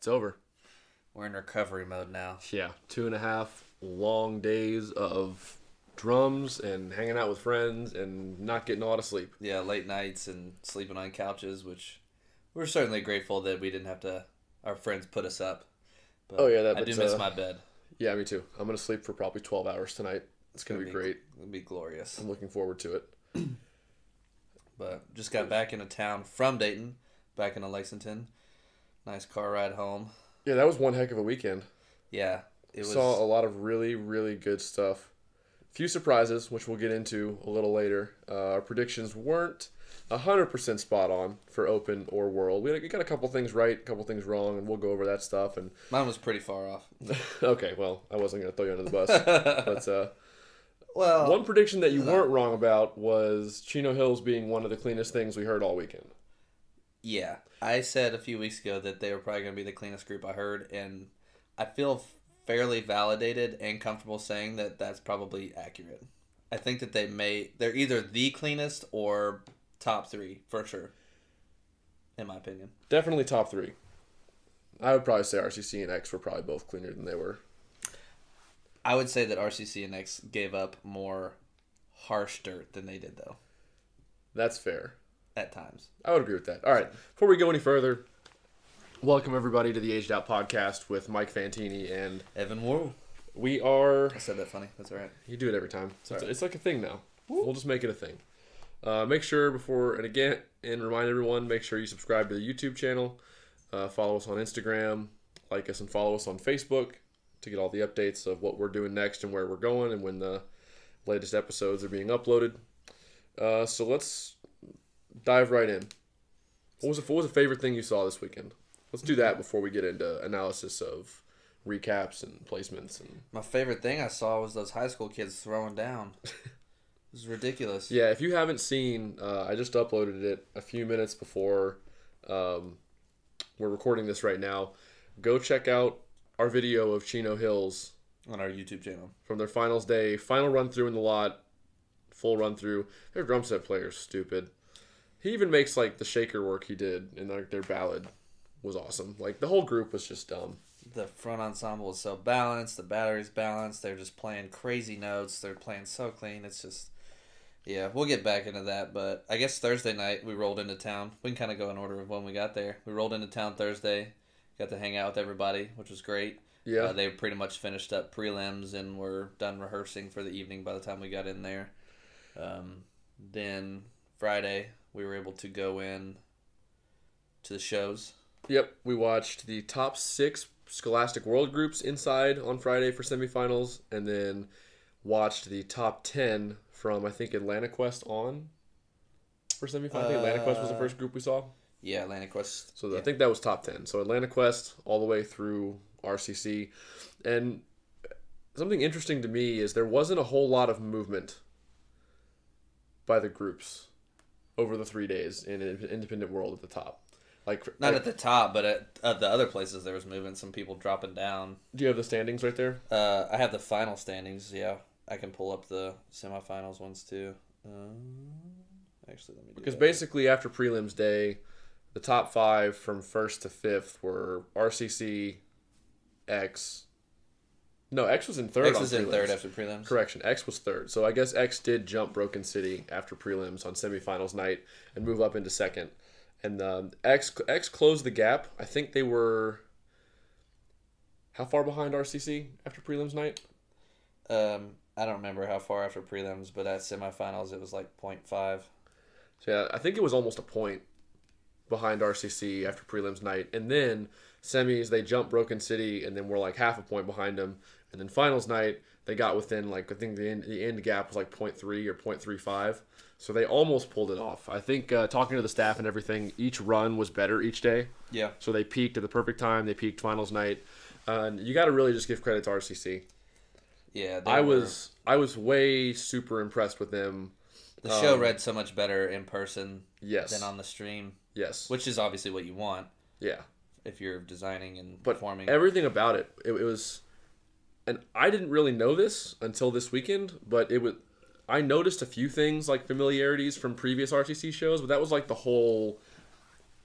It's over. We're in recovery mode now. Yeah, 2.5 long days of drums and hanging out with friends and not getting a lot of sleep. Yeah, late nights and sleeping on couches, which we're certainly grateful that we didn't have to, our friends put us up. But I do miss my bed. Yeah, me too. I'm going to sleep for probably 12 hours tonight. It's going to be great. It'll be glorious. I'm looking forward to it. But just got back into town from Dayton, back into Lexington. Nice car ride home. Yeah, that was one heck of a weekend. Yeah. Saw a lot of really, really good stuff. Few surprises, which we'll get into a little later. Our predictions weren't 100% spot on for Open or Worrell. We got a couple things right, a couple things wrong, and we'll go over that stuff. And mine was pretty far off. Okay, well, I wasn't going to throw you under the bus. But well, one prediction that you weren't wrong about was Chino Hills being one of the cleanest things we heard all weekend. Yeah. I said a few weeks ago that they were probably going to be the cleanest group I heard, and I feel fairly validated and comfortable saying that that's probably accurate. I think that they're either the cleanest or top three, for sure, in my opinion. Definitely top three. I would probably say RCC and X were probably both cleaner than they were. I would say that RCC and X gave up more harsh dirt than they did, though. That's fair. At times. I would agree with that. All right. Before we go any further, welcome everybody to the Aged Out Podcast with Mike Fantini and Evan Worrell. We are... I said that funny. That's all right. You do it every time. Sorry. It's like a thing now. We'll just make it a thing. Make sure remind everyone, make sure you subscribe to the YouTube channel. Follow us on Instagram. Like us and follow us on Facebook to get all the updates of what we're doing next and where we're going and when the latest episodes are being uploaded. So let's dive right in. What was the favorite thing you saw this weekend? Let's do that before we get into analysis of recaps and placements. And my favorite thing I saw was those high school kids throwing down. It was ridiculous. Yeah, if you haven't seen, I just uploaded it a few minutes before we're recording this right now. Go check out our video of Chino Hills on our YouTube channel from their finals day, final run through in the lot, full run through. Their drum set player's stupid. He even makes like the shaker work he did in their ballad was awesome. Like the whole group was just dumb. The front ensemble is so balanced. The battery's balanced. They're just playing crazy notes. They're playing so clean. It's just, yeah, we'll get back into that. But I guess Thursday night we rolled into town. We can kind of go in order of when we got there. We rolled into town Thursday. Got to hang out with everybody, which was great. Yeah. They pretty much finished up prelims and were done rehearsing for the evening by the time we got in there. Then Friday we were able to go in to the shows. Yep, we watched the top 6 Scholastic World groups inside on Friday for semifinals, and then watched the top 10 from, I think, Atlantic Quest on for semifinals. I think Atlantic Quest was the first group we saw. Yeah, Atlantic Quest. So yeah. I think that was top 10. So Atlantic Quest all the way through RCC. And something interesting to me is there wasn't a whole lot of movement by the groups over the 3 days in an independent world at the top. Not at the top, but at the other places there was movement. Some people dropping down. Do you have the standings right there? I have the final standings. Yeah, I can pull up the semifinals ones too. Actually, let me. Because basically after prelims day, the top 5 from 1st to 5th were RCC, X. No, X was in 3rd. X was in 3rd after prelims. Correction, X was 3rd. So I guess X did jump Broken City after prelims on semifinals night and move up into 2nd. And X closed the gap. I think they were... How far behind RCC after prelims night? I don't remember how far after prelims, but at semifinals it was like 0.5. So yeah, I think it was almost a point behind RCC after prelims night. And then semis, they jumped Broken City, and then we're like half a point behind them. And then finals night, they got within, like, I think the end gap was like 0.3 or 0.35. So they almost pulled it off. I think talking to the staff and everything, each run was better each day. Yeah. So they peaked at the perfect time. They peaked finals night. And you got to really just give credit to RCC. Yeah. I was way super impressed with them. The show read so much better in person yes. than on the stream. Yes. Which is obviously what you want. Yeah. If you're designing and but performing. Everything about it, it was... And I didn't really know this until this weekend, but I noticed a few things like familiarities from previous RCC shows, but that was like the whole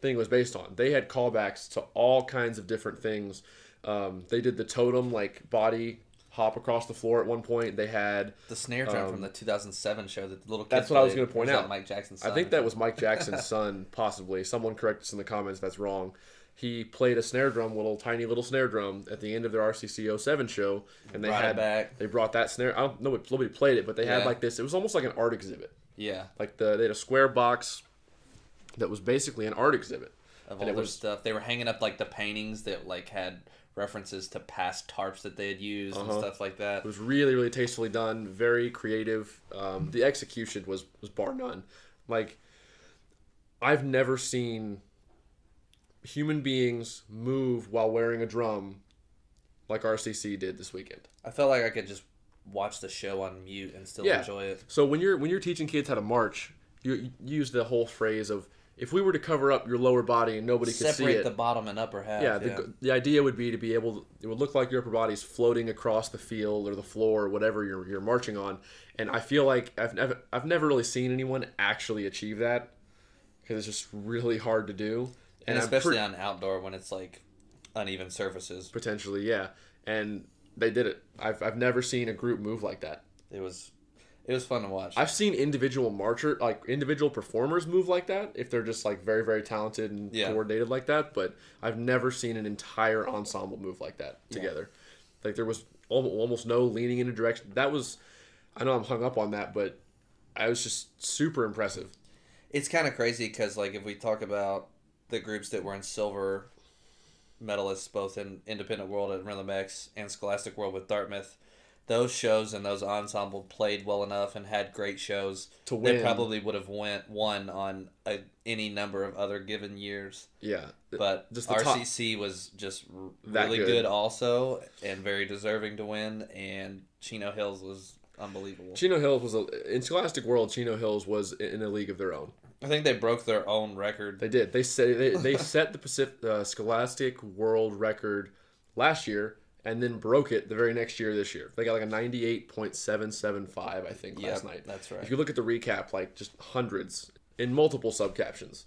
thing was based on. They had callbacks to all kinds of different things. They did the totem like body hop across the floor at one point. They had the snare drum from the 2007 show that the little kid that's what I was going to point out. Mike Jackson's son? I think that was Mike Jackson's son, possibly. Someone correct us in the comments if that's wrong. He played a snare drum, tiny little snare drum, at the end of their RCC 07 show, and they brought that snare. I don't know, nobody played it, but they had like this. It was almost like an art exhibit. Yeah, like they had a square box that was basically an art exhibit of all their stuff. They were hanging up like the paintings that like had references to past tarps that they had used and stuff like that. It was really, really tastefully done, very creative. The execution was bar none. Like, I've never seen human beings move while wearing a drum like RCC did this weekend. I felt like I could just watch the show on mute and still enjoy it. So when you're teaching kids how to march, you use the whole phrase of, if we were to cover up your lower body and nobody could see it, separate the bottom and upper half. Yeah, the idea would be to be able to, it would look like your upper body's floating across the field or the floor or whatever you're marching on. And I feel like I've never really seen anyone actually achieve that, because it's just really hard to do. And especially on outdoor when it's like uneven surfaces. Potentially, yeah. And they did it. I've never seen a group move like that. It was fun to watch. I've seen individual performers move like that if they're just like very, very talented and coordinated like that. But I've never seen an entire ensemble move like that together. Yeah. Like there was almost no leaning in a direction. That was, I know I'm hung up on that, but I was just super impressive. It's kind of crazy because like if we talk about the groups that were in silver medalists, both in Independent World at Rhythm X and Scholastic World with Dartmouth, those shows and those ensemble played well enough and had great shows to win. They probably would have won on any number of other given years. Yeah. But just RCC was just really good also and very deserving to win, and Chino Hills was unbelievable. Chino Hills in Scholastic World, Chino Hills was in a league of their own. I think they broke their own record. They did. They set the Scholastic World record last year, and then broke it the very next year this year. They got like a 98.775, I think, last night. That's right. If you look at the recap, like just hundreds in multiple subcaptions.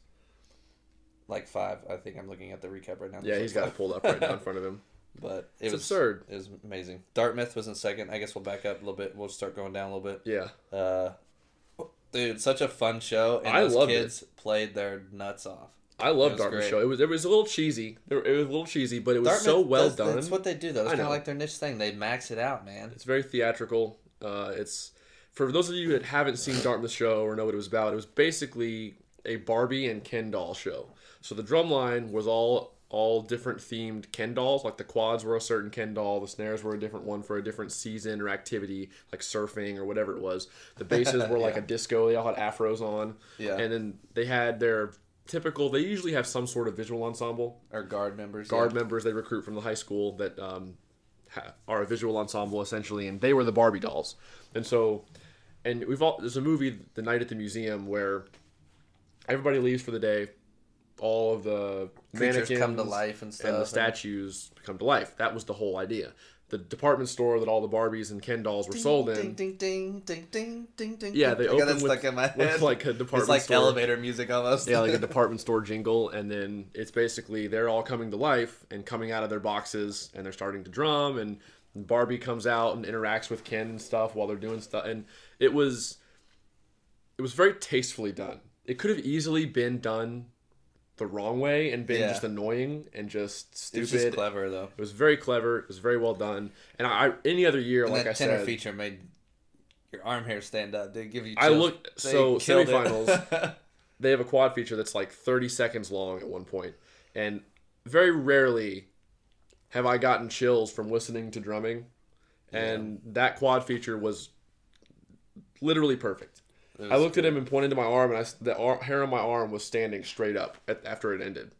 Like 5. I think I'm looking at the recap right now. Yeah, he's got it pulled up right now in front of him. But it's absurd. It was amazing. Dartmouth was in second. I guess we'll back up a little bit. We'll start going down a little bit. Yeah. Dude, such a fun show, and those kids played their nuts off. I loved Dartmouth's show. It was a little cheesy. It was a little cheesy, but it was so well done. That's what they do, though. It's kind of like their niche thing. They max it out, man. It's very theatrical. It's for those of you that haven't seen Dartmouth's show or know what it was about. It was basically a Barbie and Ken doll show. So the drum line was all different themed Ken dolls. Like the quads were a certain Ken doll, the snares were a different one for a different season or activity, like surfing or whatever it was. The basses were like a disco. They all had afros on. Yeah. And then they had their typical, they usually have some sort of visual ensemble. Or guard members. Members they recruit from the high school that are a visual ensemble essentially, and they were the Barbie dolls. And so, there's a movie, The Night at the Museum, where everybody leaves for the day. All of the mannequins come to life and stuff, and the statues come to life. That was the whole idea. The department store that all the Barbies and Ken dolls were sold in. Ding, ding, ding, ding, ding, ding. Yeah, they opened stuck in my head. With like a department it's like store. Elevator music almost. Yeah, like a department store jingle, and then it's basically they're all coming to life and coming out of their boxes, and they're starting to drum, and Barbie comes out and interacts with Ken and stuff while they're doing stuff, and it was very tastefully done. It could have easily been done the wrong way and been just annoying and just stupid. It was just clever, though. It was very clever. It was very well done. And any other year, like I said, that tenor feature made your arm hair stand up. They give you chills. Semifinals, they have a quad feature that's like 30 seconds long at one point. And very rarely have I gotten chills from listening to drumming. And that quad feature was literally perfect. I looked at him and pointed to my arm, and the hair on my arm was standing straight up after it ended.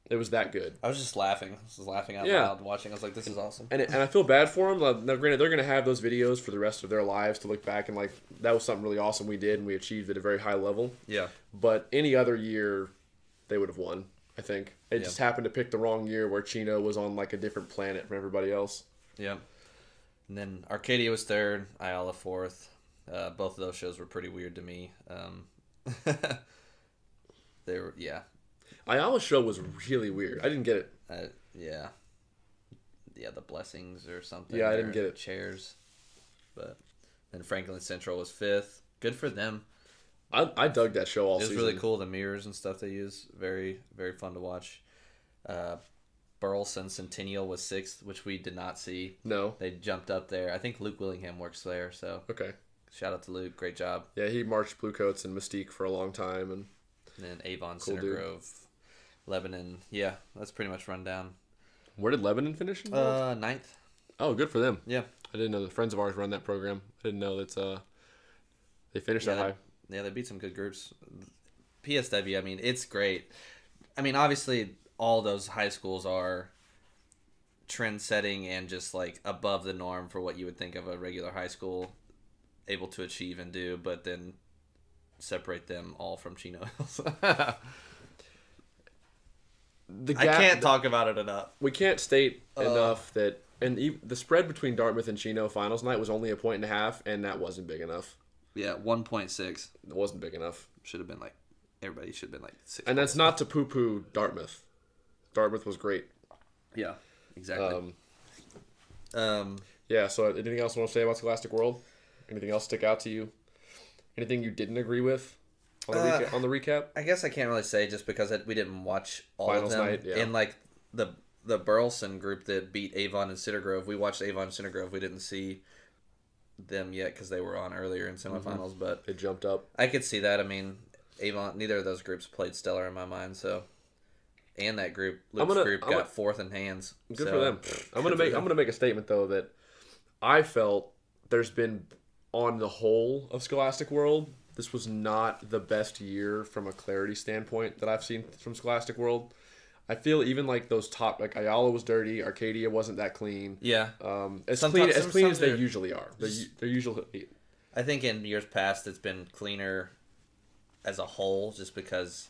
It was that good. I was just laughing. I was laughing out loud watching. I was like, this is awesome. And I feel bad for them. Now, granted, they're going to have those videos for the rest of their lives to look back and like, that was something really awesome we did, and we achieved at a very high level. Yeah. But any other year, they would have won, I think. It just happened to pick the wrong year where Chino was on like a different planet from everybody else. Yeah. And then Arcadia was third, Ayala fourth. Both of those shows were pretty weird to me. They were, Ayala's show was really weird. I didn't get it. Yeah. Yeah, the blessings or something. Yeah, I didn't get it. Chairs. But then Franklin Central was 5th. Good for them. I dug that show all season. It was really cool. The mirrors and stuff they use. Very, very fun to watch. Burleson Centennial was 6th, which we did not see. No. They jumped up there. I think Luke Willingham works there, so. Okay. Shout out to Luke. Great job. Yeah, he marched Bluecoats and Mystique for a long time. And then Avon, cool Center Grove, Lebanon. Yeah, that's pretty much run down. Where did Lebanon finish? 9th. Oh, good for them. Yeah. I didn't know the friends of ours run that program. I didn't know that they finished that high. Yeah, they beat some good groups. PSW, I mean, it's great. I mean, obviously, all those high schools are trend-setting and just, like, above the norm for what you would think of a regular high school able to achieve and do, but then separate them all from Chino Hills. I can't talk about it enough. We can't state enough that, and the spread between Dartmouth and Chino finals night was only 1.5, and that wasn't big enough. Yeah, 1.6. It wasn't big enough. Should have been like, everybody should have been like 6. And that's not to poo-poo Dartmouth. Dartmouth was great. Yeah, exactly. Yeah, so anything else you want to say about Scholastic World? Anything else stick out to you? Anything you didn't agree with on the recap? I guess I can't really say just because we didn't watch all finals of them. Night, yeah. And like the Burleson group that beat Avon and Cedar Grove, we watched Avon and Cedar Grove. We didn't see them yet because they were on earlier in semifinals, but they jumped up. I could see that. I mean, Avon, neither of those groups played stellar in my mind, so. And that group, Luke's group, got 4th in hands. Good for them. I'm gonna make a statement though that I felt there's been, on the whole of Scholastic World, this was not the best year from a clarity standpoint that I've seen from Scholastic World. I feel even like those top, like Ayala was dirty, Arcadia wasn't that clean. Yeah. As clean as they usually are. They're usually. I think in years past it's been cleaner as a whole, just because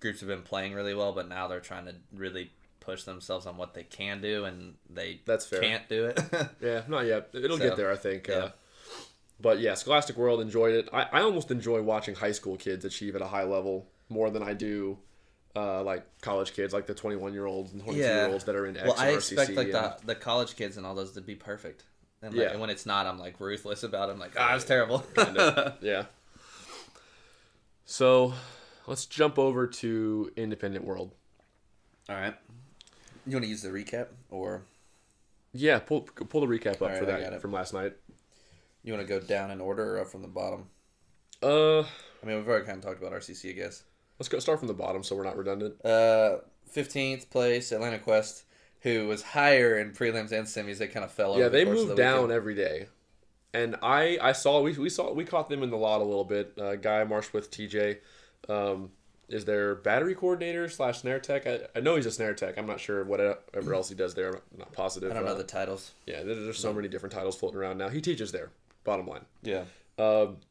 groups have been playing really well, but now they're trying to really push themselves on what they can do, and that's fair. Can't do it. Yeah, not yet. It'll get there, I think. Yeah. But yeah, Scholastic World, enjoyed it. I almost enjoy watching high school kids achieve at a high level more than I do like college kids, like the 21-year-olds and 22-year-olds that are in X and RCC. Well, I expect like the college kids and all those to be perfect. And, and when it's not, I'm like ruthless about it. I'm like, it's terrible. Yeah. So let's jump over to Independent World. All right. You want to use the recap or? Yeah, pull the recap up for that from last night. You want to go down in order or up from the bottom? I mean, we've already kind of talked about RCC, I guess. Let's start from the bottom so we're not redundant. 15th place, Atlanta Quest, who was higher in prelims and semis. They kind of fell over. Yeah, they moved down every day. And I saw we caught them in the lot a little bit. Guy I marched with, TJ, is their battery coordinator / snare tech. I know he's a snare tech. I'm not sure whatever else he does there. I'm not positive. I don't know the titles. Yeah, there's so many different titles floating around now. He teaches there. Bottom line. Yeah.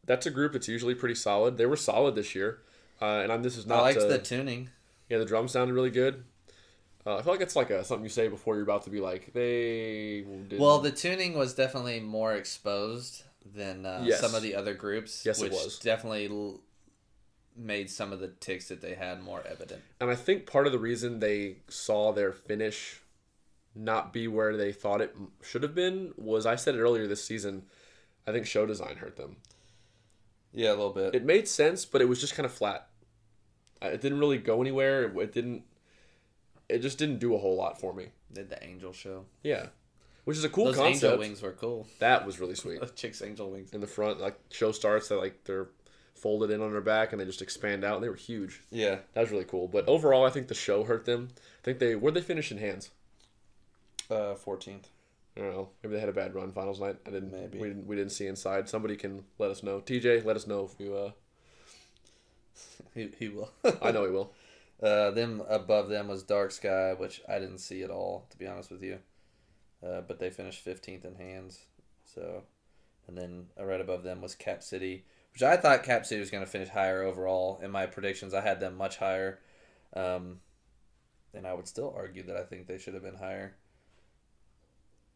That's a group that's usually pretty solid. They were solid this year. And this is not. I liked the tuning. Yeah, the drums sounded really good. I feel like it's like something you say before you're about to be like, they didn't. Well, the tuning was definitely more exposed than some of the other groups. Yes, which it was. Definitely made some of the ticks that they had more evident. And I think part of the reason they saw their finish not be where they thought it should have been was, I said it earlier this season, I think show design hurt them. Yeah, a little bit. It made sense, but it was just kind of flat. It didn't really go anywhere. It just didn't do a whole lot for me. Did the angel show? Yeah, which is a cool Those concept. Angel wings were cool. That was really sweet. The chicks' angel wings in the front, like show starts, they're folded in on their back and they just expand out. And they were huge. Yeah, that was really cool. But overall, I think the show hurt them. I think where'd they finish in hands? 14th. I don't know. Maybe they had a bad run finals night. Maybe we didn't see inside. Somebody can let us know. TJ, let us know if you. He will. I know he will. Them above them was Dark Sky, which I didn't see at all, to be honest with you. But they finished 15th in hands. So, and then right above them was Cap City, which I thought Cap City was going to finish higher overall. In my predictions, I had them much higher. And I would still argue that I think they should have been higher.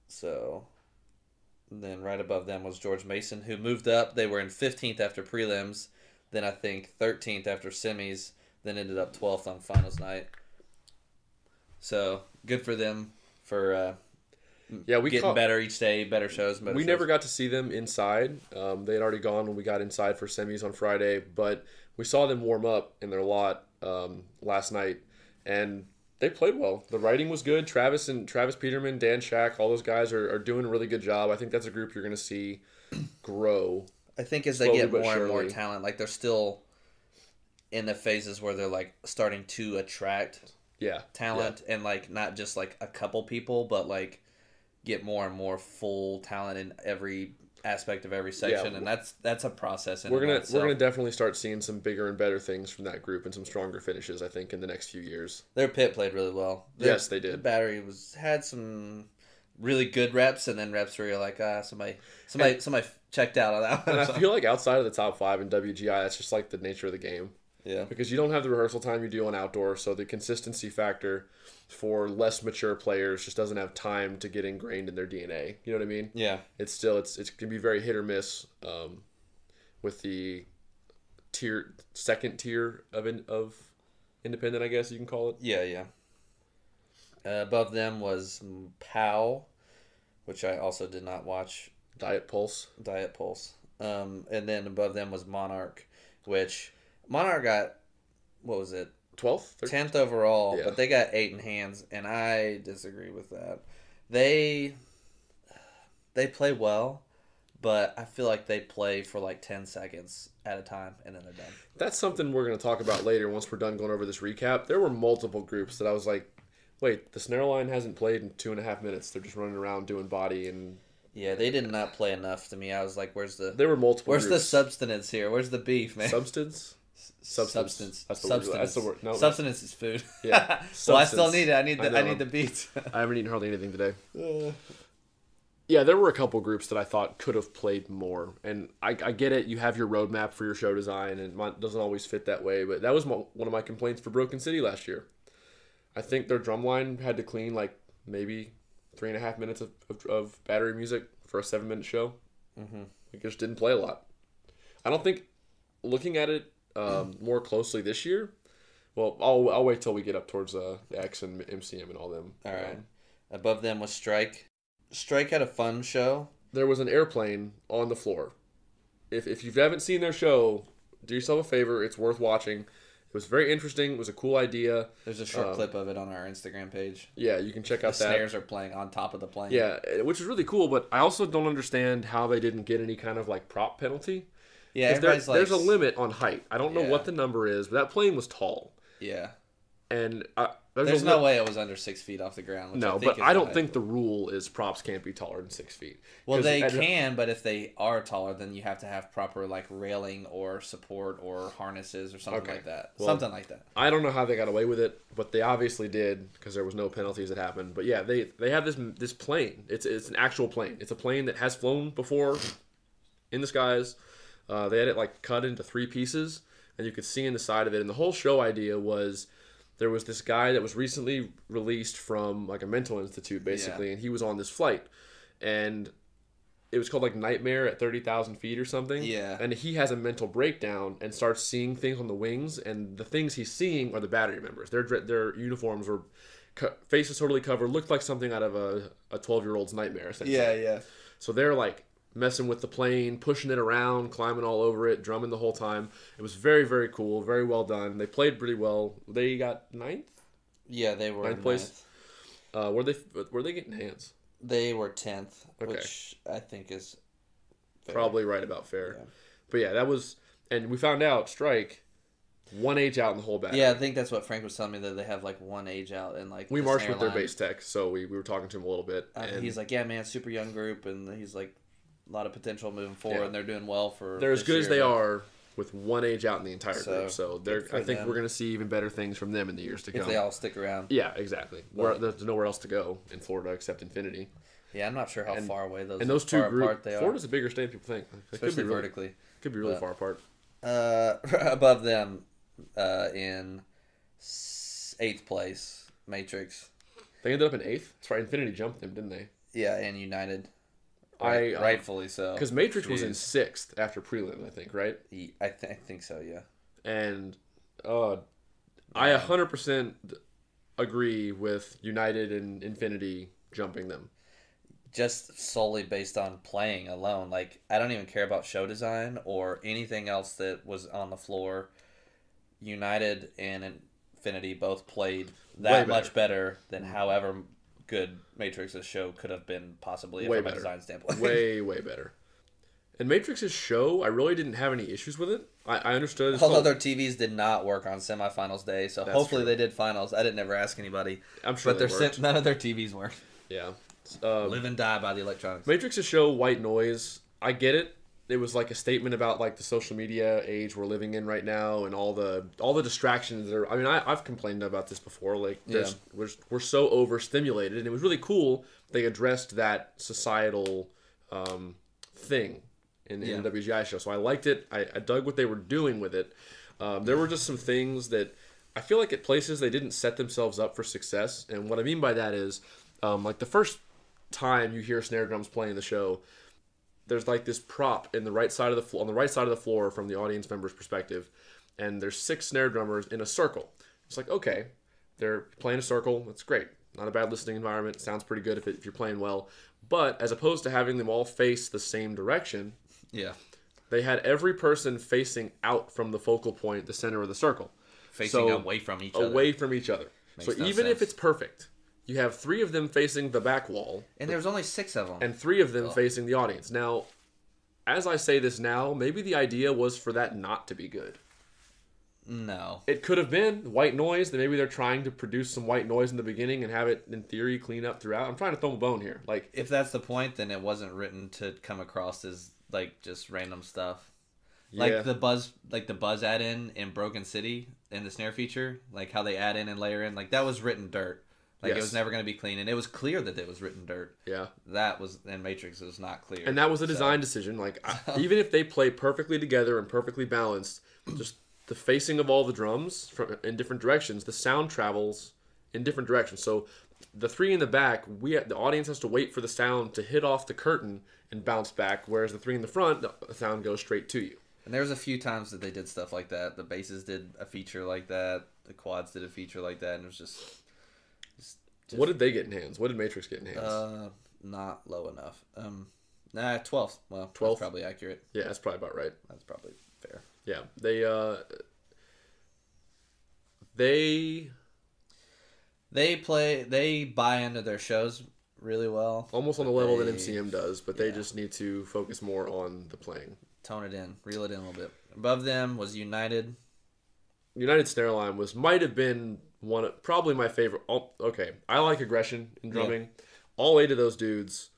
So, then right above them was George Mason, who moved up. They were in 15th after prelims. Then I think 13th after semis. then ended up 12th on finals night. So good for them for getting better each day, better shows. We never got to see them inside. They had already gone when we got inside for semis on Friday, but we saw them warm up in their lot last night, and they played well. The writing was good. Travis Peterman, Dan Shack, all those guys are doing a really good job. I think that's a group you're going to see grow. I think as they get more and more talent, like they're still in the phases where they're like starting to attract talent and like not just like a couple people, but like get more and more full talent in every aspect of every section, and that's a process. We're gonna definitely start seeing some bigger and better things from that group and some stronger finishes, I think, in the next few years. Their pit played really well. Yes, they did. The battery had some really good reps, and then reps where you're like, somebody checked out on that one. And I feel like outside of the top 5 in WGI, that's just like the nature of the game. Yeah. Because you don't have the rehearsal time you do on outdoor, so the consistency factor for less mature players just doesn't have time to get ingrained in their DNA. You know what I mean? Yeah. It can be very hit or miss with the second tier of independent, I guess you can call it. Yeah. Above them was POW, which I also did not watch. Diet Pulse. And then above them was Monarch, which Monarch got, what was it? 12th? 10th overall, but they got 8 in hands, and I disagree with that. They play well, but I feel like they play for like 10 seconds at a time, and then they're done. That's something we're going to talk about later once we're done going over this recap. There were multiple groups that I was like, wait, the snare line hasn't played in 2.5 minutes. They're just running around doing body and... Yeah, they did not play enough to me. I was like, There were multiple Where's groups. the substance here? Where's the beef, man? Substance. That's the word. No, substance is food. Yeah. Well, I still need it. I need the beats. I haven't eaten hardly anything today. Yeah, there were a couple groups that I thought could have played more, and I get it. You have your roadmap for your show design, and it doesn't always fit that way. But that was one of my complaints for Broken City last year. I think their drum line had to clean like maybe 3.5 minutes of battery music for a 7-minute show. Mm-hmm. It just didn't play a lot. I don't think, looking at it more closely this year, well, I'll wait till we get up towards X and MCM and all them. All right. Above them was Strike. Strike had a fun show. There was an airplane on the floor. If you haven't seen their show, do yourself a favor. It's worth watching. It was very interesting. It was a cool idea. There's a short clip of it on our Instagram page. Yeah, you can check out that. The snares are playing on top of the plane. Yeah, which is really cool, but I also don't understand how they didn't get any kind of like prop penalty. Yeah, there's a limit on height. I don't know what the number is, but that plane was tall. Yeah. And there's no way it was under 6 feet off the ground. No, but I don't think the rule is props can't be taller than 6 feet. Well, they can, but if they are taller, then you have to have proper like railing or support or harnesses or something like that. Well, something like that. I don't know how they got away with it, but they obviously did because there was no penalties that happened. But yeah, they have this plane. It's an actual plane. It's a plane that has flown before in the skies. They had it like cut into 3 pieces, and you could see in the side of it. And the whole show idea was there was this guy that was recently released from like a mental institute, basically, and he was on this flight, and it was called like Nightmare at 30,000 feet or something. Yeah. And he has a mental breakdown and starts seeing things on the wings, and the things he's seeing are the battery members. Their uniforms were faces totally covered, looked like something out of a 12-year-old's nightmare. Essentially. Yeah. So they're like messing with the plane, pushing it around, climbing all over it, drumming the whole time. It was very, very cool, very well done. They played pretty well. They got 9th? Yeah, they were 9th place. Were they getting hands? They were 10th, which I think is fair. Probably right about fair. Yeah. But yeah, that was, and we found out Strike 1 age out in the whole battery. Yeah, I think that's what Frank was telling me, that they have like 1 age out, and like we marched with their bass tech, so we were talking to him a little bit. And he's like, yeah, man, super young group, and he's like, a lot of potential moving forward, and they're doing well for. They're as good as they are with 1 age out in the entire group. So I think we're going to see even better things from them in the years to come. If they all stick around. Yeah, exactly. There's nowhere else to go in Florida except Infinity. Yeah, I'm not sure how far away those two groups. Florida's a bigger state than people think. Especially vertically. Could be really far apart. Above them, in 8th place, Matrix. They ended up in 8th. That's right. Infinity jumped them, didn't they? Yeah, and United. Rightfully so. Because Matrix was in 6th after prelim, I think, right? I think so, yeah. And I 100% agree with United and Infinity jumping them. Just solely based on playing alone. Like, I don't even care about show design or anything else that was on the floor. United and Infinity both played that much better than however good Matrix's show could have been, possibly from a design standpoint. Way better. And Matrix's show, I really didn't have any issues with it. I understood. Although their TVs did not work on semifinals day, so hopefully they did finals. I didn't ever ask anybody. I'm sure but none of their TVs worked. Yeah. Live and die by the electronics. Matrix's show, White Noise, I get it. It was like a statement about like the social media age we're living in right now and all the distractions that are. I mean, I've complained about this before. Like, we're so overstimulated, and it was really cool they addressed that societal thing in the WGI show. So I liked it. I dug what they were doing with it. There were just some things that I feel like at places they didn't set themselves up for success. And what I mean by that is, like the first time you hear snare drums playing the show, there's like this prop in the right side of the floor, on the right side of the floor from the audience member's perspective, and there's 6 snare drummers in a circle. It's like, okay, they're playing a circle. That's great. Not a bad listening environment. Sounds pretty good if you're playing well. But as opposed to having them all face the same direction, they had every person facing out from the focal point, the center of the circle, facing away from each other. So even if it's perfect, you have 3 of them facing the back wall. And there's only 6 of them. And 3 of them facing the audience. Now, as I say this now, maybe the idea was for that not to be good. No. It could have been white noise. That maybe they're trying to produce some white noise in the beginning and have it, in theory, clean up throughout. I'm trying to throw a bone here. Like, if that's the point, then it wasn't written to come across as, like, just random stuff. Like the buzz add-in in Broken City in the snare feature. Like, how they add in and layer in. Like, that was written dirt. Like, it was never going to be clean. And it was clear that it was written dirt. Yeah. That was, in Matrix, it was not clear. And that was a design decision. Like, even if they play perfectly together and perfectly balanced, just the facing of all the drums in different directions, the sound travels in different directions. So the 3 in the back, the audience has to wait for the sound to hit off the curtain and bounce back, whereas the 3 in the front, the sound goes straight to you. And there was a few times that they did stuff like that. The basses did a feature like that. The quads did a feature like that. And it was just what did they get in hands? What did Matrix get in hands? Not low enough. 12th. Well, 12th? That's probably accurate. Yeah, that's probably about right. That's probably fair. Yeah, they buy into their shows really well. Almost on the level that MCM does, but they just need to focus more on the playing. Tone it in, reel it in a little bit. Above them was United. United snare line might have been probably my favorite. Okay, I like aggression in drumming. Yeah. All 8 of those dudes,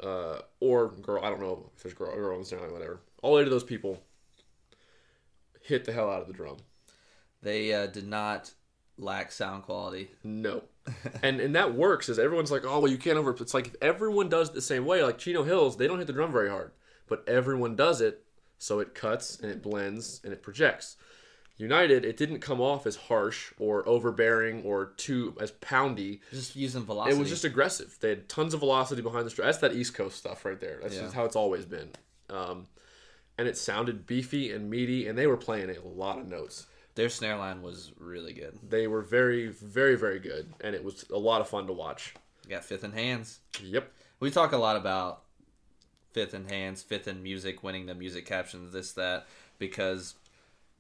or girl, I don't know if there's girl in the snare line, whatever. All 8 of those people hit the hell out of the drum. They did not lack sound quality. No. and that works, is everyone's like, oh, well, you can't it's like if everyone does it the same way, like Chino Hills, they don't hit the drum very hard, but everyone does it, so it cuts and it blends and it projects. United, it didn't come off as harsh or overbearing or as poundy. Just using velocity. It was just aggressive. They had tons of velocity behind the string. That's that East Coast stuff right there. That's just how it's always been. And it sounded beefy and meaty, and they were playing a lot of notes. Their snare line was really good. They were very, very, very good, and it was a lot of fun to watch. You got fifth in hands. Yep. We talk a lot about fifth in hands, fifth in music, winning the music captions, this, that, because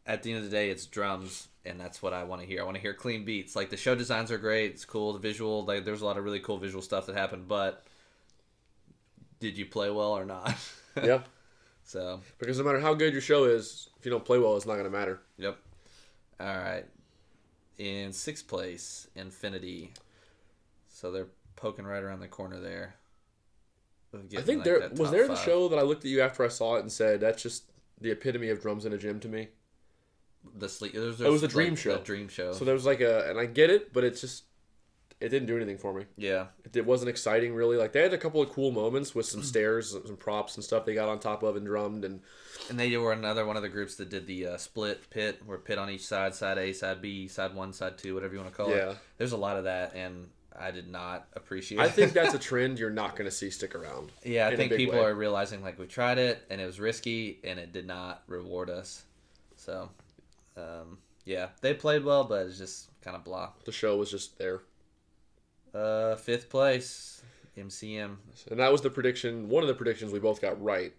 at the end of the day, it's drums, and that's what I want to hear. I want to hear clean beats. Like, the show designs are great. It's cool. The visual, like, there's a lot of really cool visual stuff that happened, but did you play well or not? Yep. So, because no matter how good your show is, if you don't play well, it's not going to matter. Yep. All right. In sixth place, Infinity. So they're poking right around the corner there. I think like was there the show that I looked at you after I saw it and said, that's just the epitome of drums in a gym to me? The sleep. It was a dream show. The dream show. So there was like and I get it, but it's just, it didn't do anything for me. Yeah. It wasn't exciting, really. Like, they had a couple of cool moments with some stairs, some props and stuff they got on top of and drummed. And they were another one of the groups that did the split pit, where pit on each side, side A, side B, side 1, side 2, whatever you want to call it. There's a lot of that, and I did not appreciate it. I think that's a trend you're not going to see stick around. Yeah, I think people are realizing, like, we tried it, and it was risky, and it did not reward us. So, Yeah, they played well, but it's just kind of blah. The show was just there. 5th place, MCM. And that was the prediction. One of the predictions we both got right.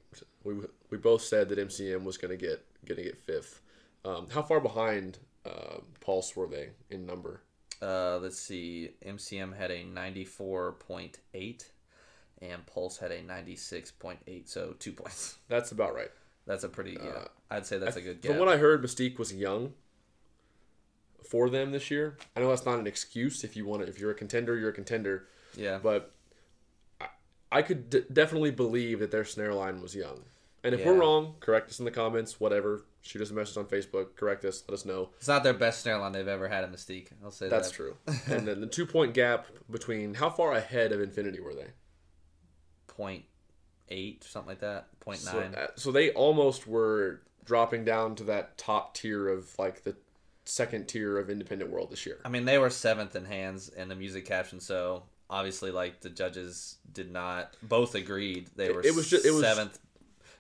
We both said that MCM was going to get 5th. How far behind Pulse were they in number? Let's see. MCM had a 94.8, and Pulse had a 96.8. So 2 points. That's about right. That's a pretty. Yeah, I'd say that's a good gap. From what I heard, Mystique was young for them this year. I know that's not an excuse. If you're a contender, you're a contender. Yeah. But I could definitely believe that their snare line was young. And if we're wrong, correct us in the comments, whatever. Shoot us a message on Facebook, correct us, let us know. It's not their best snare line they've ever had at Mystique. I'll say that's true. And then the 2-point gap between, how far ahead of Infinity were they? 0.8, something like that. 0.9. So they almost were dropping down to that top tier of like the second tier of independent world this year. I mean, they were 7th in hands in the music caption, so obviously, like, the judges did not both agreed they were 7th.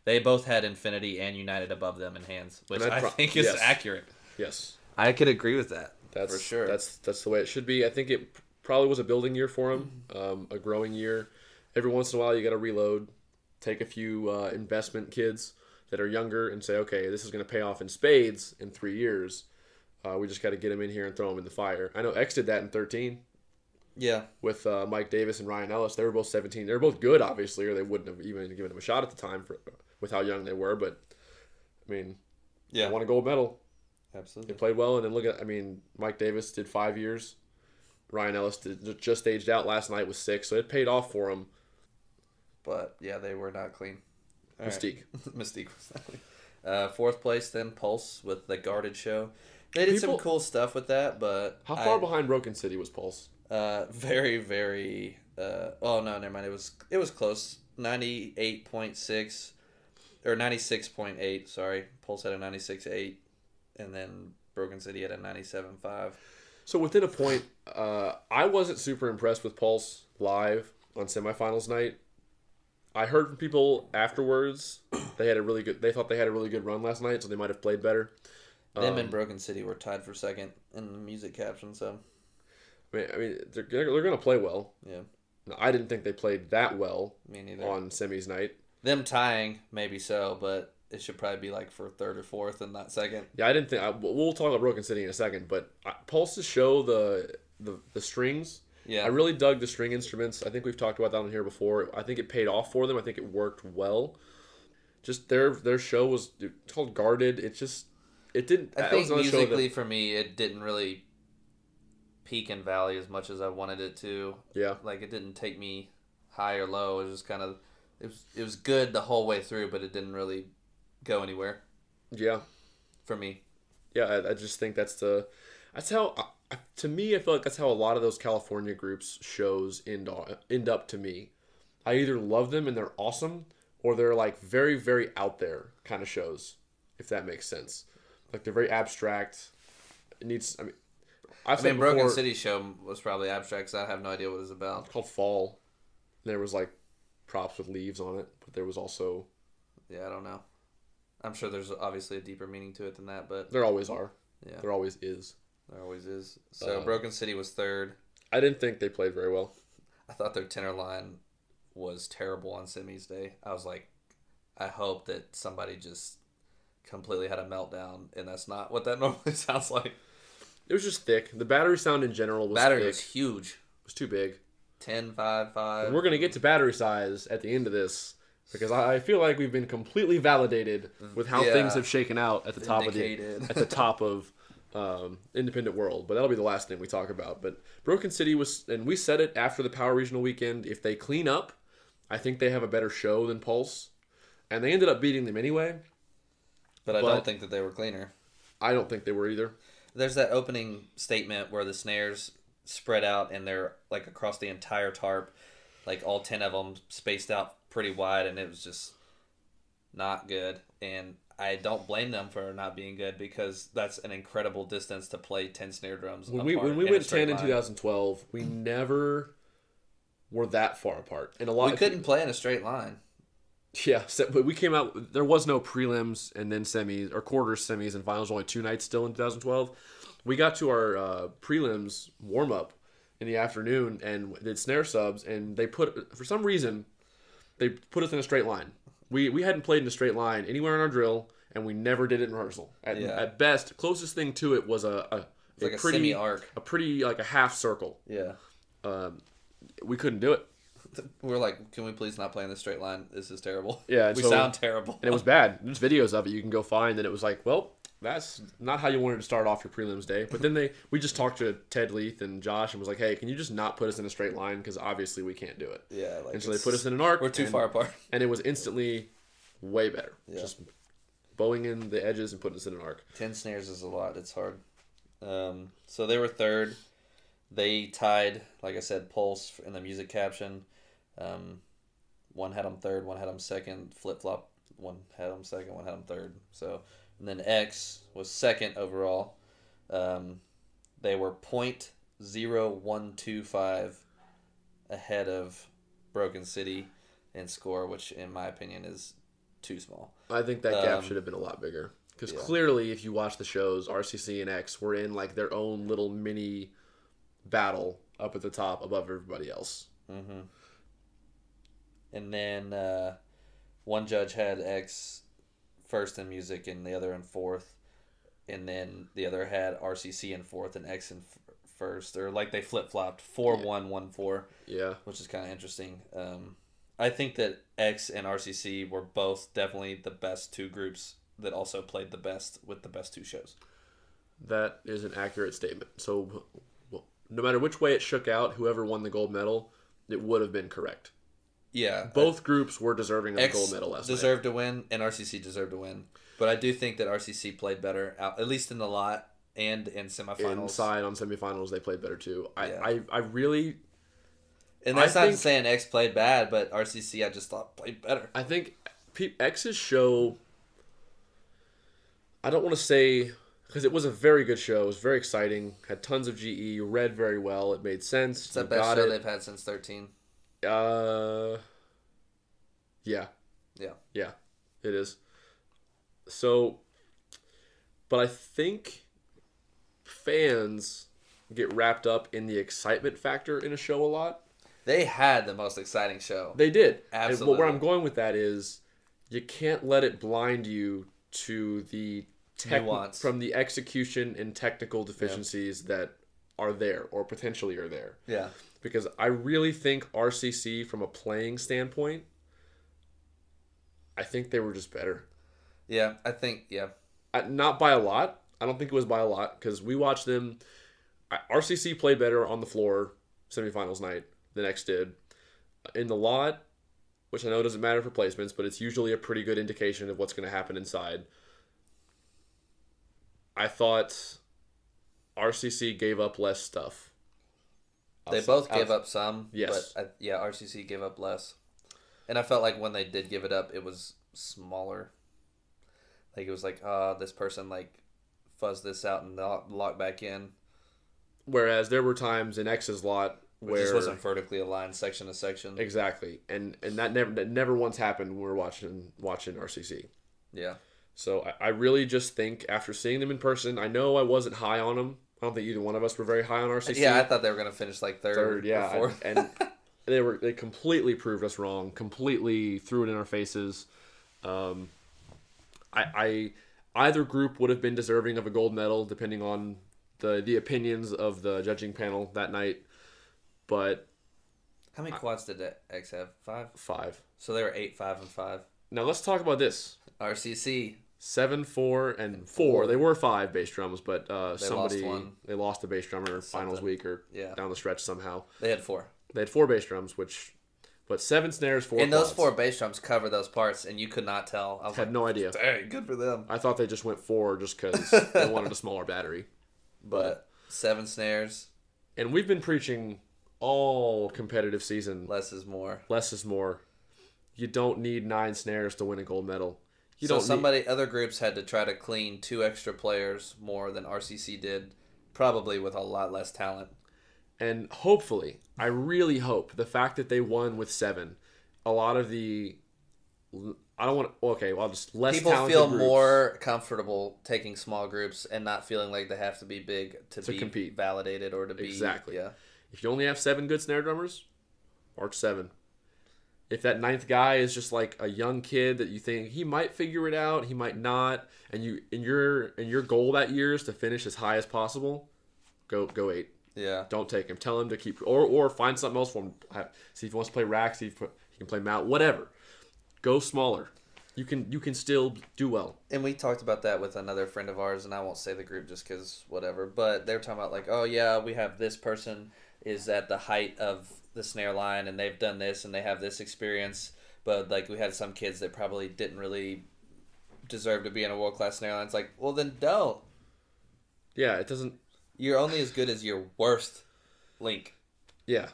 They both had Infinity and United above them in hands, which I think is accurate. Yes, I could agree with that. That's for sure. That's the way it should be. I think it probably was a building year for him, a growing year. Every once in a while, you got to reload, take a few investment kids that are younger, and say, okay, this is going to pay off in spades in 3 years. We just got to get them in here and throw them in the fire. I know X did that in 2013. Yeah. With Mike Davis and Ryan Ellis. They were both 17. They were both good, obviously, or they wouldn't have even given them a shot at the time with how young they were. But, I mean, they won a gold medal. Absolutely. They played well. And then Mike Davis did 5 years. Ryan Ellis just aged out last night with 6. So it paid off for him. But, yeah, they were not clean. Mystique. Right. Mystique was not clean. 4th place, then, Pulse with the Guarded Show. They did some cool stuff with that, but... How far behind Broken City was Pulse? Very, very. Oh no, never mind. It was close. 98.6 or 96.8. Sorry, Pulse had a 96.8, and then Broken City had a 97.5. So within a point, I wasn't super impressed with Pulse live on semifinals night. I heard from people afterwards they thought they had a really good run last night, so they might have played better. Them and Broken City were tied for second in the music caption, so. I mean, they're going to play well. Yeah. Now, I didn't think they played that well. Me neither. On semis night. Them tying, maybe so, but it should probably be like for 3rd or 4th and not 2nd. Yeah, I didn't think. We'll talk about Broken City in a second, but Pulse's show the strings. Yeah. I really dug the string instruments. I think we've talked about that on here before. I think it paid off for them. I think it worked well. Just their show was called Guarded. It didn't. I think musically for me, it didn't really peak and valley as much as I wanted it to. Yeah. Like, it didn't take me high or low. It was just kind of, it was good the whole way through, but it didn't really go anywhere. Yeah. For me. Yeah, I just think that's how, to me, I feel like that's how a lot of those California groups shows end up to me. I either love them and they're awesome, or they're like very, very out there kind of shows, if that makes sense. Like, they're very abstract. It needs, Broken City show was probably abstract because I have no idea what it was about. It's called Fall. There was like props with leaves on it, but there was also... Yeah, I don't know. I'm sure there's obviously a deeper meaning to it than that, but... There always are. Yeah. There always is. There always is. So Broken City was 3rd. I didn't think they played very well. I thought their tenor line was terrible on semis day. I was like, I hope that somebody just completely had a meltdown, and that's not what that normally sounds like. It was just thick. The battery sound in general was thick. Was huge. It was too big. 10, 5, 5. And we're going to get to battery size at the end of this, because I feel like we've been completely validated with how things have shaken out at the top of independent world. But that'll be the last thing we talk about. But Broken City was, and we said it after the Power Regional weekend, if they clean up, I think they have a better show than Pulse. And they ended up beating them anyway. But I don't think that they were cleaner. I don't think they were either. There's that opening statement where the snares spread out and they're like across the entire tarp, like all 10 of them spaced out pretty wide, and it was just not good. And I don't blame them for not being good, because that's an incredible distance to play 10 snare drums. When we went 10 in 2012, we never were that far apart. And we couldn't play in a straight line. Yeah, but we came out. There was no prelims and then semis or quarters, semis, and finals. Only 2 nights still in 2012. We got to our prelims warm up in the afternoon and did snare subs, and they put for some reason they put us in a straight line. We hadn't played in a straight line anywhere in our drill, and we never did it in rehearsal. At best, closest thing to it was a pretty semi-arc, a pretty like a half circle. Yeah, we couldn't do it. We were like, can we please not play in the straight line? This is terrible. Yeah, we sound terrible. And it was bad. There's videos of it you can go find, and it was like, well, that's not how you wanted to start off your prelims day. But then we just talked to Ted Leith and Josh and was like, hey, can you just not put us in a straight line? Because obviously we can't do it. Yeah. And so they put us in an arc. We're too far apart. And it was instantly way better. Yeah. Just bowing in the edges and putting us in an arc. 10 snares is a lot. It's hard. So they were third. They tied, like I said, Pulse in the music caption. One had them third, one had them second, flip-flop. One had them second, one had them third. So, and then X was second overall. They were .0125 ahead of Broken City in score, which in my opinion is too small. I think that gap should have been a lot bigger. Because clearly, if you watch the shows, RCC and X were in like their own little mini battle up at the top above everybody else. Mm-hmm. And then one judge had X first in music and the other in fourth. And then the other had RCC in fourth and X in first. Or like they flip-flopped 4-1, 1-4. Yeah. Which is kind of interesting. I think that X and RCC were both definitely the best two groups that also played the best with the best two shows. That is an accurate statement. So no matter which way it shook out, whoever won the gold medal, it would have been correct. Yeah. Both groups were deserving of the X gold medal last night. deserved to win, and RCC deserved to win. But I do think that RCC played better, at least in the lot and in semifinals. Inside on semifinals, they played better too. I really... And that's not saying X played bad, but RCC I just thought played better. I think X's show... I don't want to say... Because it was a very good show. It was very exciting. Had tons of GE. Read very well. It made sense. It's the best show they've had since 13. Yeah. Yeah. Yeah, it is. So, but I think fans get wrapped up in the excitement factor in a show a lot. They had the most exciting show. They did. Absolutely. And where I'm going with that is you can't let it blind you to the nuance from the execution and technical deficiencies that are there or potentially are there. Yeah. Because I really think RCC, from a playing standpoint, I think they were just better. Yeah, I think, Not by a lot. I don't think it was by a lot because we watched them. RCC played better on the floor semifinals night than X did. In the lot, which I know doesn't matter for placements, but it's usually a pretty good indication of what's going to happen inside. I thought RCC gave up less stuff. They both gave up some. Yes. But RCC gave up less. And I felt like when they did give it up, it was smaller. Like, it was like, this person, like, fuzzed this out and locked back in. Whereas there were times in X's lot where... It just wasn't vertically aligned section to section. Exactly. And that never once happened when we were watching RCC. Yeah. So I really just think, after seeing them in person, I know I wasn't high on them. I don't think either one of us were very high on RCC. Yeah, I thought they were going to finish like third yeah. or fourth. And they completely proved us wrong. Completely threw it in our faces. Either group would have been deserving of a gold medal, depending on the opinions of the judging panel that night. But how many quads did X have? 5? 5. So they were 8, 5, and 5. Now let's talk about this. RCC 7, 4, and 4. They were 5 bass drums, but they lost a bass drummer finals week or down the stretch somehow. They had 4. They had 4 bass drums, but 7 snares, 4 and quads. Those 4 bass drums cover those parts, and you could not tell. I had no idea. Dang, good for them. I thought they just went 4 just because they wanted a smaller battery. But 7 snares. And we've been preaching all competitive season. Less is more. Less is more. You don't need 9 snares to win a gold medal. Other groups had to try to clean 2 extra players more than RCC did, probably with a lot less talent. And hopefully, I really hope, the fact that they won with 7, a lot of the I don't want to. Okay, well, just less People talented feel groups more comfortable taking small groups and not feeling like they have to be big to be compete. validated or to be Exactly. Yeah. If you only have 7 good snare drummers, march 7. If that 9th guy is just like a young kid that you think he might figure it out, he might not, and your goal that year is to finish as high as possible, go 8. Yeah. Don't take him. Tell him to keep or find something else for him. See if he wants to play rack. See if he can play mount. Whatever. Go smaller. You can still do well. And we talked about that with another friend of ours, and I won't say the group just because whatever. But they were talking about like, oh yeah, we have this person is at the height of the snare line, and they've done this, and they have this experience. But like we had some kids that probably didn't really deserve to be in a world-class snare line. It's like, well then don't. Yeah, it doesn't. You're only as good as your worst link. Yeah.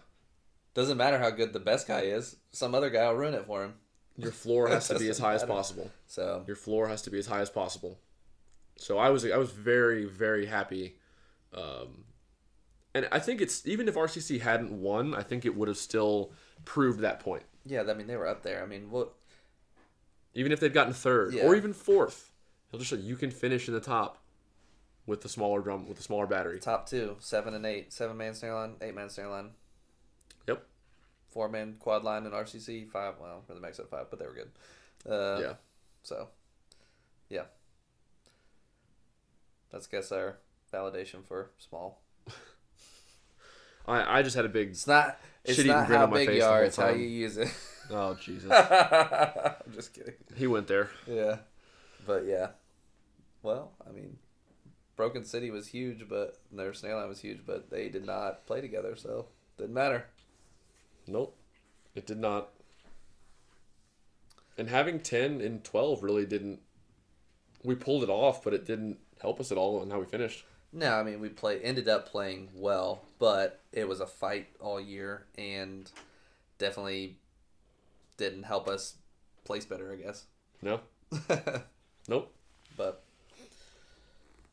Doesn't matter how good the best guy is. Some other guy will ruin it for him. Your floor has to be as high as possible. So your floor has to be as high as possible. So I was very, very happy. And I think it's even if RCC hadn't won, I think it would have still proved that point. yeah, I mean they were up there. I mean, what? Even if they'd gotten 3rd or even 4th, he'll just show you can finish in the top with the smaller drum with the smaller battery. Top 2, 7 and 8, 7-man snare line, 8-man snare line. Yep. 4-man quad line and RCC 5. Well, for the max at 5, but they were good. Yeah. So, yeah. That's guess our validation for small. I just had a big. It's not grin how on my big face you the are; whole it's how time. you use it. Oh Jesus! I'm just kidding. He went there. Yeah, but yeah. Well, I mean, Broken City was huge, but their snare line was huge, but they did not play together, so didn't matter. Nope, it did not. And having 10 and 12 really didn't. We pulled it off, but it didn't help us at all on how we finished. No, I mean we ended up playing well, but it was a fight all year, and definitely didn't help us place better, I guess. No. Nope. But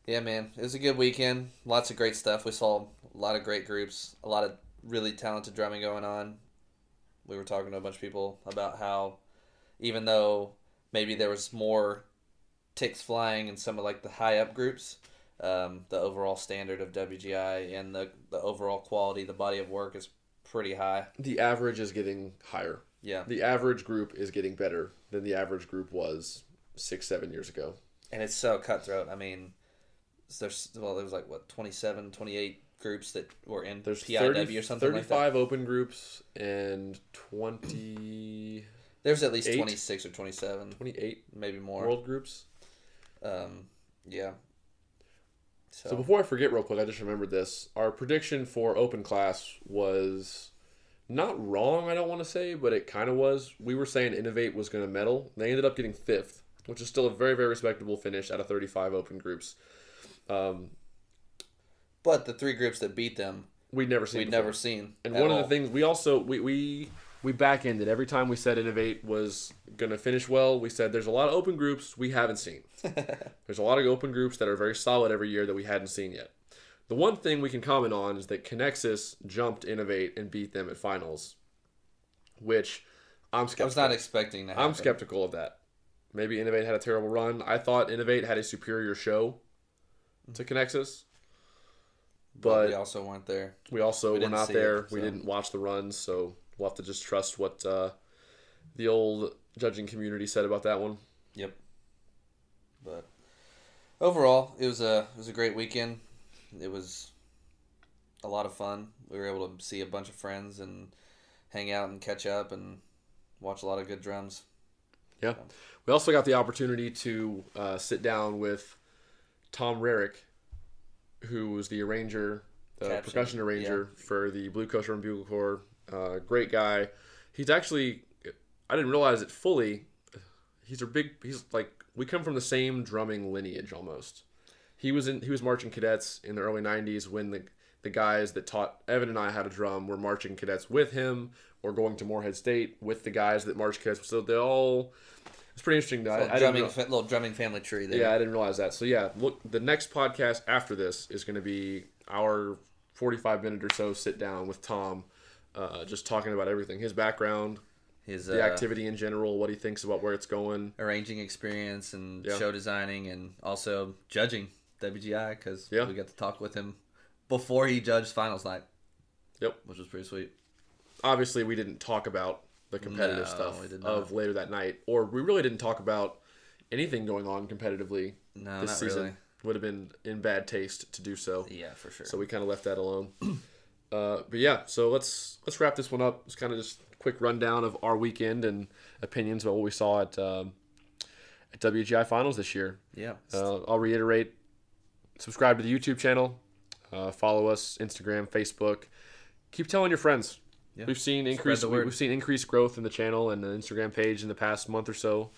yeah, man, it was a good weekend. Lots of great stuff. We saw a lot of great groups, a lot of really talented drumming going on. We were talking to a bunch of people about how even though maybe there was more ticks flying in some of like the high up groups, the overall standard of WGI and the overall quality, the body of work is pretty high. The average is getting higher. Yeah. The average group is getting better than the average group was 6-7 years ago. And it's so cutthroat. I mean, there was like, what, 27, 28 groups that were in There's PIW or something like that? 35 open groups and 20... There's at least 26 or 27. 28 maybe more. world groups. Yeah. So before I forget real quick, I just remembered this. Our prediction for open class was not wrong, I don't want to say, but it kind of was. We were saying Innovate was going to medal. They ended up getting 5th, which is still a very, very respectable finish out of 35 open groups. But the 3 groups that beat them, we'd never seen. And one of the things we also we back-ended every time we said Innovate was going to finish well. We said there's a lot of open groups we haven't seen. There's a lot of open groups that are very solid every year that we hadn't seen yet. The one thing we can comment on is that Connexus jumped Innovate and beat them at finals, which I'm skeptical. I was not expecting that. I'm skeptical of that. Maybe Innovate had a terrible run. I thought Innovate had a superior show to Connexus. But we also weren't there. We were not there. So. We didn't watch the runs, so we'll have to just trust what the old judging community said about that one. Yep. But overall, it was a great weekend. It was a lot of fun. We were able to see a bunch of friends and hang out and catch up and watch a lot of good drums. Yeah. We also got the opportunity to sit down with Tom Rarick, who was the arranger, percussion arranger for the Blue Coast Drum Bugle Corps. Great guy. He's actually, I didn't realize it fully. He's like, we come from the same drumming lineage almost. He was marching cadets in the early 90s when the guys that taught Evan and I how to drum were marching cadets with him or going to Morehead State with the guys that marched cadets. So they all, it's pretty interesting. Little drumming family tree there. Yeah, I didn't realize that. So yeah, look, the next podcast after this is going to be our 45-minute or so sit down with Tom, just talking about everything, his background, his the activity in general, what he thinks about where it's going, arranging experience and show designing, and also judging WGI because we got to talk with him before he judged finals night. Yep, which was pretty sweet. Obviously, we didn't talk about the competitive stuff of later that night, or we really didn't talk about anything going on competitively this season. Really. Would have been in bad taste to do so. Yeah, for sure. So we kind of left that alone. But yeah, so let's wrap this one up. It's kind of just a quick rundown of our weekend and opinions about what we saw at WGI Finals this year. Yeah. I'll reiterate: subscribe to the YouTube channel, follow us Instagram, Facebook. Keep telling your friends. Yeah. We've seen increased growth in the channel and the Instagram page in the past month or so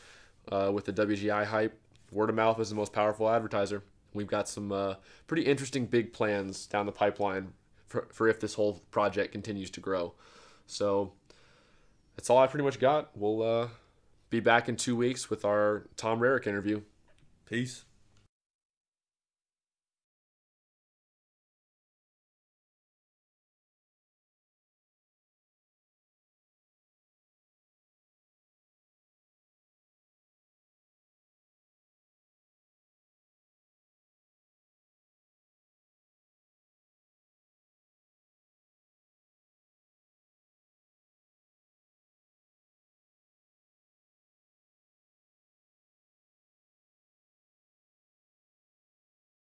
with the WGI hype. Word of mouth is the most powerful advertiser. We've got some pretty interesting big plans down the pipeline for if this whole project continues to grow. So that's all I pretty much got. We'll be back in 2 weeks with our Tom Rarick interview. Peace.